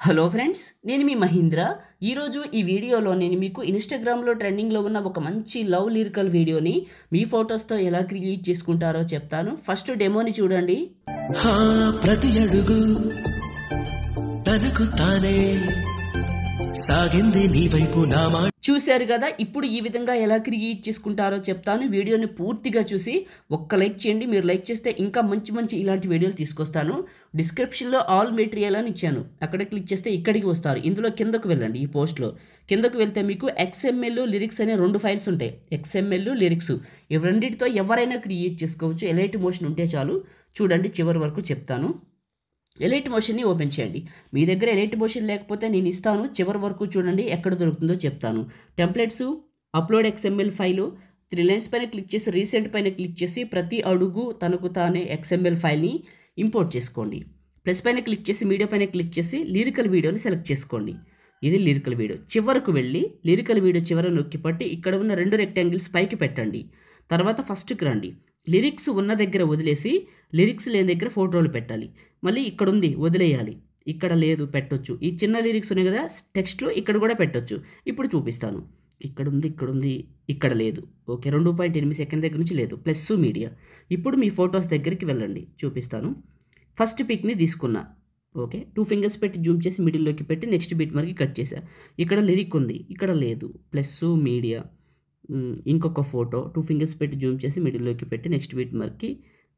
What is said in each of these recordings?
Hello friends, నేను మీ మహీంద్ర. ఈరోజు ఈ వీడియోలో నేను మీకు ఇన్స్టాగ్రామ్లో ట్రెండింగ్లో ఉన్న ఒక మంచి లవ్ లిరికల్ వీడియోని మీ ఫొటోస్తో ఎలా క్రియేట్ చేసుకుంటారో చెప్తాను. ఫస్ట్ డెమోని చూడండి. ప్రతి అడుగు తనకు తానే సాగింది నీ వైపు నా మాట. చూశారు కదా, ఇప్పుడు ఈ విధంగా ఎలా క్రియేట్ చేసుకుంటారో చెప్తాను. వీడియోని పూర్తిగా చూసి ఒక్క లైక్ చేయండి. మీరు లైక్ చేస్తే ఇంకా మంచి మంచి ఇలాంటి వీడియోలు తీసుకొస్తాను. డిస్క్రిప్షన్లో ఆల్ మెటీరియల్ అని ఇచ్చాను, అక్కడ క్లిక్ చేస్తే ఇక్కడికి వస్తారు. ఇందులో కిందకు వెళ్ళండి. ఈ పోస్ట్లో కిందకు వెళ్తే మీకు XML లిరిక్స్ అనే 2 ఫైల్స్ ఉంటాయి. XML లిరిక్స్, ఇవి రెండింటితో ఎవరైనా క్రియేట్ చేసుకోవచ్చు. ఎలైట్ మోషన్ ఉంటే చాలు. చూడండి, చివరి వరకు చెప్తాను. ఎలైట్ మోషన్ని ఓపెన్ చేయండి. మీ దగ్గర ఎలైట్ మోషన్ లేకపోతే నేను ఇస్తాను, చివరి వరకు చూడండి, ఎక్కడ దొరుకుతుందో చెప్తాను. Templates, upload XML file, 3 lines పైన క్లిక్ చేసి రీసెంట్ పైన క్లిక్ చేసి ప్రతి అడుగు తనకు తానే XML ఫైల్ని ఇంపోర్ట్ చేసుకోండి. ప్లస్ పైన క్లిక్ చేసి మీడియా పైన క్లిక్ చేసి లిరికల్ వీడియోని సెలెక్ట్ చేసుకోండి. ఇది లిరికల్ వీడియో. చివరకు వెళ్ళి లిరికల్ వీడియో చివర నొక్కి పట్టి ఇక్కడ ఉన్న 2 రెక్టాంగిల్స్ పైకి పెట్టండి. తర్వాత ఫస్ట్కి రండి. లిరిక్స్ ఉన్న దగ్గర వదిలేసి లిరిక్స్ లేని దగ్గర ఫోటోలు పెట్టాలి. మళ్ళీ ఇక్కడ ఉంది వదిలేయాలి, ఇక్కడ లేదు పెట్టొచ్చు. ఈ చిన్న లిరిక్స్ ఉన్నాయి కదా టెక్స్ట్లో, ఇక్కడ కూడా పెట్టొచ్చు. ఇప్పుడు చూపిస్తాను. ఇక్కడ ఉంది, ఇక్కడ లేదు. ఓకే, 2.8 సెకండ్ దగ్గర నుంచి లేదు. Plus media. ఇప్పుడు మీ ఫొటోస్ దగ్గరికి వెళ్ళండి, చూపిస్తాను. ఫస్ట్ పిక్ని తీసుకున్నా. ఓకే, 2 ఫింగర్స్ పెట్టి జూమ్ చేసి మిడిల్లోకి పెట్టి నెక్స్ట్ బిట్ మార్క్కి కట్ చేసా. ఇక్కడ లిరిక్ ఉంది, ఇక్కడ లేదు. Plus media. ఇంకొక ఫోటో 2 ఫింగర్స్ పెట్టి జూమ్ చేసి మిడిల్లోకి పెట్టి నెక్స్ట్ బిట్ మార్క్కి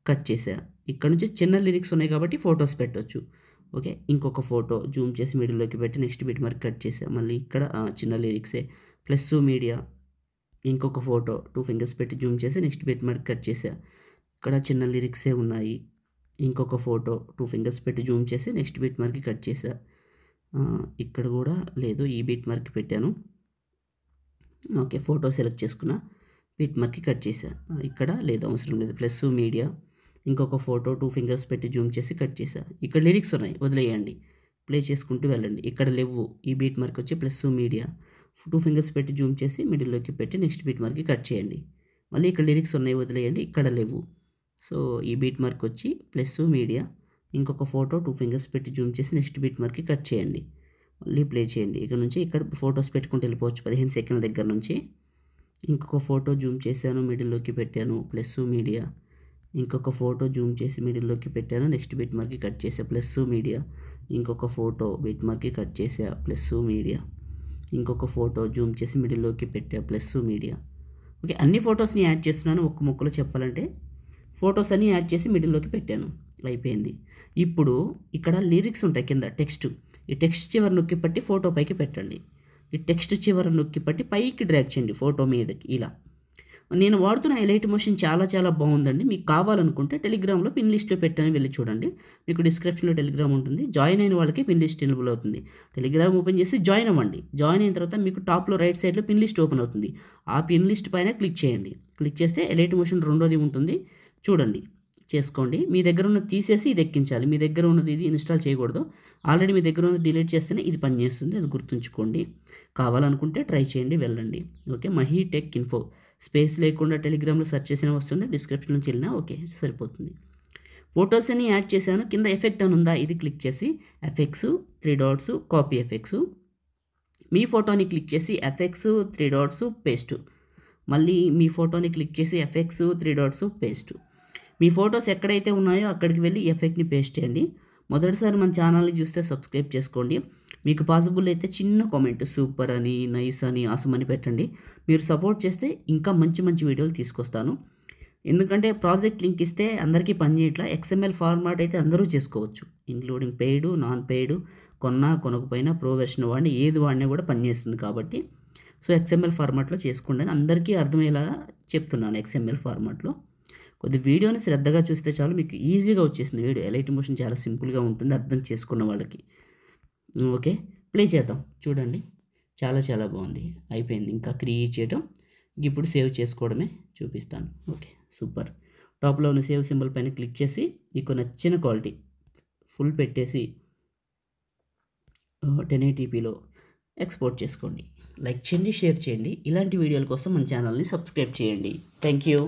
కట్ చేసా. ఇక్కడ నుంచి చిన్న లిరిక్స్ ఉన్నాయి కాబట్టి ఫొటోస్ పెట్టవచ్చు. ఓకే, ఇంకొక ఫోటో జూమ్ చేసి మిడిల్లోకి పెట్టి నెక్స్ట్ బిట్ మార్క్ కట్ చేసా. మళ్ళీ ఇక్కడ చిన్న లిరిక్సే. Plus media. ఇంకొక ఫోటో 2 ఫింగర్స్ పెట్టి జూమ్ చేసి నెక్స్ట్ బిట్ మార్క్ కట్ చేసా. ఇక్కడ చిన్న లిరిక్సే ఉన్నాయి. ఇంకొక ఫోటో 2 ఫింగర్స్ పెట్టి జూమ్ చేసి నెక్స్ట్ బిట్ మార్క్కి కట్ చేసా. ఇక్కడ కూడా లేదు, ఈ బిట్ మార్క్ పెట్టాను. ఓకే, ఫోటో సెలెక్ట్ చేసుకున్నా, బిట్ మార్క్కి కట్ చేసా. ఇక్కడ లేదు, అవసరం లేదు. Plus media. ఇంకొక ఫోటో 2 ఫింగర్స్ పెట్టి జూమ్ చేసి కట్ చేసా. ఇక్కడ లిరిక్స్ ఉన్నాయి, వదిలేయండి. ప్లే చేసుకుంటూ వెళ్ళండి. ఇక్కడ లేవు, ఈ బీట్ మార్క్ వచ్చి ప్లస్ మీడియా. 2 ఫింగర్స్ పెట్టి జూమ్ చేసి మిడిల్లోకి పెట్టి నెక్స్ట్ బీట్ మార్క్కి కట్ చేయండి. మళ్ళీ ఇక్కడ లిరిక్స్ ఉన్నాయి, వదిలేయండి. ఇక్కడ లేవు. సో ఈ బీట్ మార్క్ వచ్చి ప్లస్ మీడియా. ఇంకొక ఫోటో 2 ఫింగర్స్ పెట్టి జూమ్ చేసి నెక్స్ట్ బీట్ మార్క్కి కట్ చేయండి. మళ్ళీ ప్లే చేయండి. ఇక్కడ నుంచి ఇక్కడ ఫొటోస్ పెట్టుకుంటూ వెళ్ళిపోవచ్చు 15 సెకండ్ల దగ్గర నుంచి. ఇంకొక ఫోటో జూమ్ చేశాను, మిడిల్లోకి పెట్టాను, ప్లస్ మీడియా. ఇంకొక ఫోటో జూమ్ చేసి మిడిల్లోకి పెట్టాను, నెక్స్ట్ బిట్ మార్క్కి కట్ చేసా. Plus media. ఇంకొక ఫోటో బిట్ మార్క్కి కట్ చేసా. Plus media. ఇంకొక ఫోటో జూమ్ చేసి మిడిల్లోకి పెట్టా. Plus media. ఓకే, అన్ని ఫొటోస్ని యాడ్ చేస్తున్నాను. ఒక్క ముక్కలో చెప్పాలంటే ఫొటోస్ అన్నీ యాడ్ చేసి మిడిల్లోకి పెట్టాను, అయిపోయింది. ఇప్పుడు ఇక్కడ లిరిక్స్ ఉంటాయి కింద టెక్స్ట్. ఈ టెక్స్ట్ చివరి నొక్కి పట్టి ఫోటో పైకి పెట్టండి. ఈ టెక్స్ట్ చివరి నొక్కి పట్టి పైకి డ్రాగ్ చేయండి ఫోటో మీదకి. ఇలా నేను వాడుతున్న ఎలైట్ మోషన్ చాలా చాలా బాగుందండి. మీకు కావాలనుకుంటే టెలిగ్రామ్లో పిన్ లిస్ట్లో పెట్టని వెళ్ళి చూడండి. మీకు డిస్క్రిప్షన్లో టెలిగ్రామ్ ఉంటుంది. జాయిన్ అయిన వాళ్ళకి పిన్ లిస్ట్ ఎనేబుల్ అవుతుంది. టెలిగ్రామ్ ఓపెన్ చేసి జాయిన్ అవ్వండి. జాయిన్ అయిన తర్వాత మీకు టాప్లో రైట్ సైడ్లో పిన్ లిస్ట్ ఓపెన్ అవుతుంది. ఆ పిన్ లిస్ట్ పైన క్లిక్ చేయండి. క్లిక్ చేస్తే ఎలైట్ మోషన్ రెండోది ఉంటుంది, చూడండి, చేసుకోండి. మీ దగ్గర ఉన్నది తీసేసి ఇది ఎక్కించాలి. మీ దగ్గర ఉన్నది ఇది ఇన్స్టాల్ చేయకూడదు. ఆల్రెడీ మీ దగ్గర ఉన్నది డిలీట్ చేస్తేనే ఇది పనిచేస్తుంది, అది గుర్తుంచుకోండి. కావాలనుకుంటే ట్రై చేయండి, వెళ్ళండి. ఓకే, మహీ టెక్ ఇన్ఫో స్పేస్ లేకుండా టెలిగ్రామ్లో సెర్చ్ చేసిన వస్తుంది, డిస్క్రిప్షన్ నుంచి వెళ్ళినా ఓకే సరిపోతుంది. ఫొటోస్ అని యాడ్ చేశాను. కింద ఎఫెక్ట్ అని ఉందా, ఇది క్లిక్ చేసి ఎఫెక్ట్స్ 3 డాట్స్ కాపీ ఎఫెక్ట్స్. మీ ఫోటోని క్లిక్ చేసి ఎఫెక్ట్స్ 3 డాట్స్ పేస్ట్. మళ్ళీ మీ ఫోటోని క్లిక్ చేసి ఎఫెక్ట్స్ 3 డాట్స్ పేస్ట్. మీ ఫొటోస్ ఎక్కడైతే ఉన్నాయో అక్కడికి వెళ్ళి ఎఫెక్ట్ని పేస్ట్ చేయండి. మొదటిసారి మన ఛానల్ని చూస్తే సబ్స్క్రైబ్ చేసుకోండి. మీకు పాసిబుల్ అయితే చిన్న కామెంట్ సూపర్ అని, నైస్ అని, ఆసమ్ అని పెట్టండి. మీరు సపోర్ట్ చేస్తే ఇంకా మంచి మంచి వీడియోలు తీసుకొస్తాను. ఎందుకంటే ప్రాజెక్ట్ లింక్ ఇస్తే అందరికీ పనిచేయట్లా. XML ఫార్మాట్ అయితే అందరూ చేసుకోవచ్చు, ఇంక్లూడింగ్ పెయిడ్, నాన్ పెయిడ్, కొనకపోయినా ప్రో వెర్షన్ వాడిని ఏది వాడినా కూడా పనిచేస్తుంది. కాబట్టి సో XML ఫార్మాట్లో చేసుకోండి అని అందరికీ అర్థమయ్యేలాగా చెప్తున్నాను. XML ఫార్మాట్లో కొద్ది వీడియోని శ్రద్ధగా చూస్తే చాలు, మీకు ఈజీగా వచ్చేసింది వీడియో. ఎలైట్ మోషన్ చాలా సింపుల్గా ఉంటుంది అర్థం చేసుకున్న వాళ్ళకి. ఓకే, ప్లే చేద్దాం, చూడండి. చాలా చాలా బాగుంది, అయిపోయింది. ఇంకా క్రియేట్ చేయడం, ఇప్పుడు సేవ్ చేసుకోవడమే చూపిస్తాను. Okay, super. టాప్లో ఉన్న సేవ్ సింబల్ పైన క్లిక్ చేసి మీకు నచ్చిన క్వాలిటీ ఫుల్ పెట్టేసి 1080pలో ఎక్స్పోర్ట్ చేసుకోండి. లైక్ చేయండి, షేర్ చేయండి. ఇలాంటి వీడియోల కోసం మన ఛానల్ని సబ్స్క్రైబ్ చేయండి. Thank you.